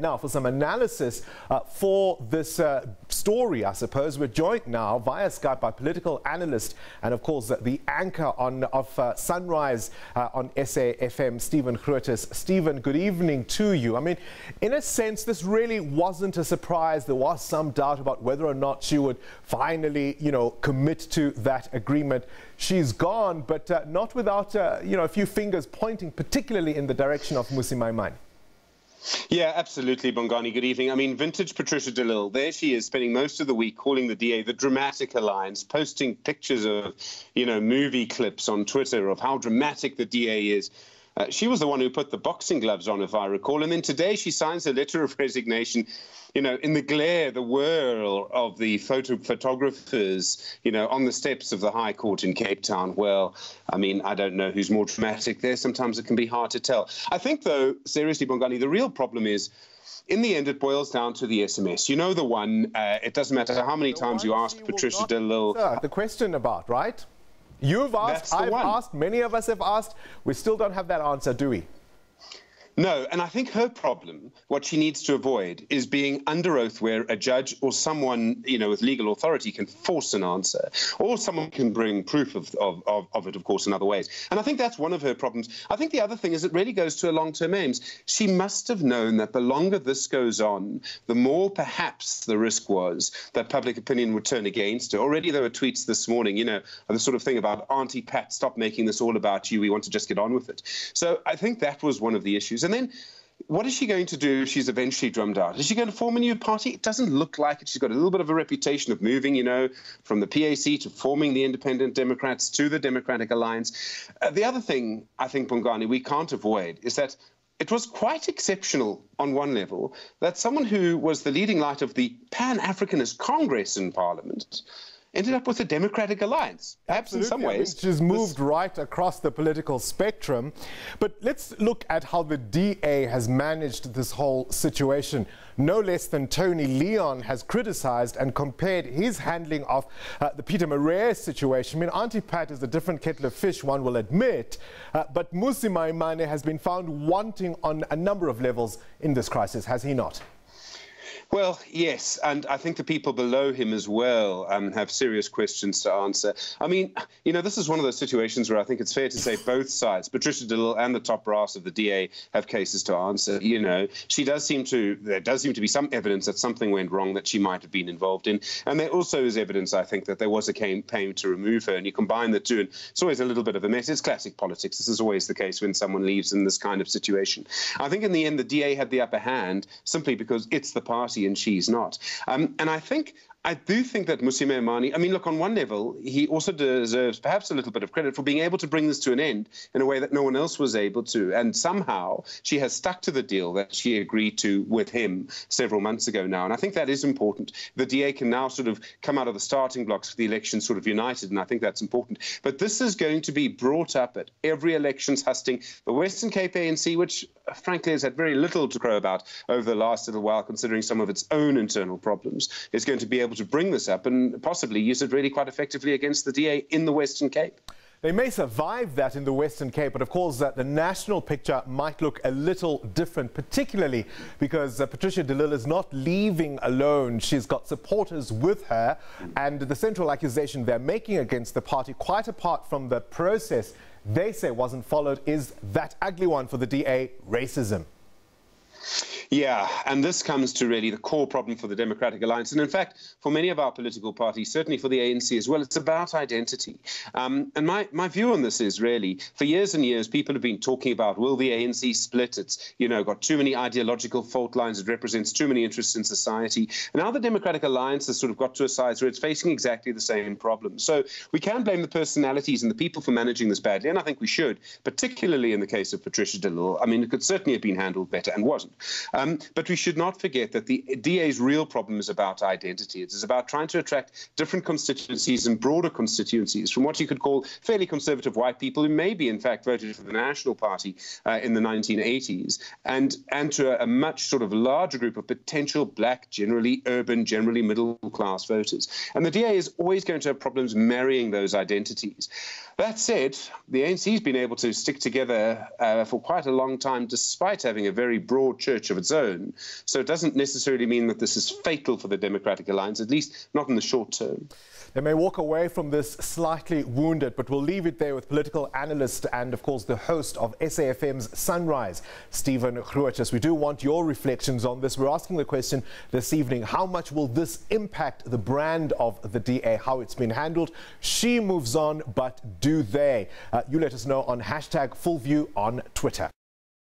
Now, for some analysis for this story, I suppose, we're joined now via Skype by political analyst and, of course, the anchor of Sunrise on SAFM, Stephen Grootes. Stephen, good evening to you. I mean, in a sense, this really wasn't a surprise. There was some doubt about whether or not she would finally, commit to that agreement. She's gone, but not without, a few fingers pointing, particularly in the direction of Mmusi Maimane. Yeah, absolutely, Bongani. Good evening. I mean, vintage Patricia de Lille, there she is spending most of the week calling the DA the dramatic alliance, posting pictures of, movie clips on Twitter of how dramatic the DA is. She was the one who put the boxing gloves on, if I recall. And then today she signs a letter of resignation, in the glare, the whirl of the photographers, on the steps of the High Court in Cape Town. Well, I mean, I don't know who's more dramatic there. Sometimes it can be hard to tell. I think, though, seriously, Bongani, the real problem is, in the end, it boils down to the SMS. You know the one, it doesn't matter how many times you ask Patricia de Lille. The question about, right? You've asked, I've asked, many of us have asked. We still don't have that answer, do we? No, and I think her problem, what she needs to avoid, is being under oath where a judge or someone, with legal authority can force an answer, or someone can bring proof of it, of course, in other ways. And I think that's one of her problems. I think the other thing is it really goes to her long-term aims. She must have known that the longer this goes on, the more perhaps the risk was that public opinion would turn against her. Already there were tweets this morning, the sort of thing about Auntie Pat, stop making this all about you, we want to just get on with it. So I think that was one of the issues. And then what is she going to do if she's eventually drummed out? Is she going to form a new party? It doesn't look like it. She's got a little bit of a reputation of moving, from the PAC to forming the Independent Democrats to the Democratic Alliance. The other thing, I think, Bongani, we can't avoid is that it was quite exceptional on one level that someone who was the leading light of the Pan-Africanist Congress in Parliament ended up with a Democratic Alliance. Perhaps in some ways. She's moved right across the political spectrum. But let's look at how the DA has managed this whole situation. No less than Tony Leon has criticized and compared his handling of the Peter Murray situation. I mean, Auntie Pat is a different kettle of fish, one will admit. But Mmusi Maimane has been found wanting on a number of levels in this crisis, has he not? Well, yes, and I think the people below him as well have serious questions to answer. I mean, this is one of those situations where I think it's fair to say both sides, Patricia de Lille and the top brass of the DA, have cases to answer. there does seem to be some evidence that something went wrong that she might have been involved in. And there also is evidence, I think, that there was a campaign to remove her. And you combine the two, and it's always a little bit of a mess. It's classic politics. This is always the case when someone leaves in this kind of situation. I think in the end, the DA had the upper hand simply because it's the party and she's not. And I do think that Mmusi Maimane, look, on one level, he also deserves perhaps a little bit of credit for being able to bring this to an end in a way that no one else was able to. And somehow she has stuck to the deal that she agreed to with him several months ago now. And I think that is important. The DA can now sort of come out of the starting blocks for the election sort of united, and I think that's important. But this is going to be brought up at every elections hustings. The Western Cape ANC, which frankly has had very little to crow about over the last little while, considering some of its own internal problems, is going to be able to bring this up and possibly use it really quite effectively against the DA in the Western Cape. They may survive that in the Western Cape, but of course the national picture might look a little different, particularly because Patricia de Lille is not leaving alone. She's got supporters with her, and the central accusation they're making against the party, quite apart from the process they say wasn't followed, is that ugly one for the DA, racism. Yeah, and this comes to really the core problem for the Democratic Alliance. And in fact, for many of our political parties, certainly for the ANC as well, it's about identity. And my view on this is really, for years and years, people have been talking about, will the ANC split? It's, got too many ideological fault lines. It represents too many interests in society. And now the Democratic Alliance has sort of got to a size where it's facing exactly the same problem. So we can blame the personalities and the people for managing this badly, and I think we should, particularly in the case of Patricia de Lille. It could certainly have been handled better and wasn't. But we should not forget that the DA's real problem is about identity. It is about trying to attract different constituencies and broader constituencies from what you could call fairly conservative white people who maybe, in fact, voted for the National Party in the 1980s, and to a much sort of larger group of potential black, generally urban, generally middle-class voters. And the DA is always going to have problems marrying those identities. That said, the ANC has been able to stick together for quite a long time, despite having a very broad church of its its own. So it doesn't necessarily mean that this is fatal for the Democratic Alliance, at least not in the short term. They may walk away from this slightly wounded, but we'll leave it there with political analyst and, of course, the host of SAFM's Sunrise, Stephen Grootes. We do want your reflections on this. We're asking the question this evening, how much will this impact the brand of the DA, how it's been handled? She moves on, but do they? You let us know on #FullView on Twitter.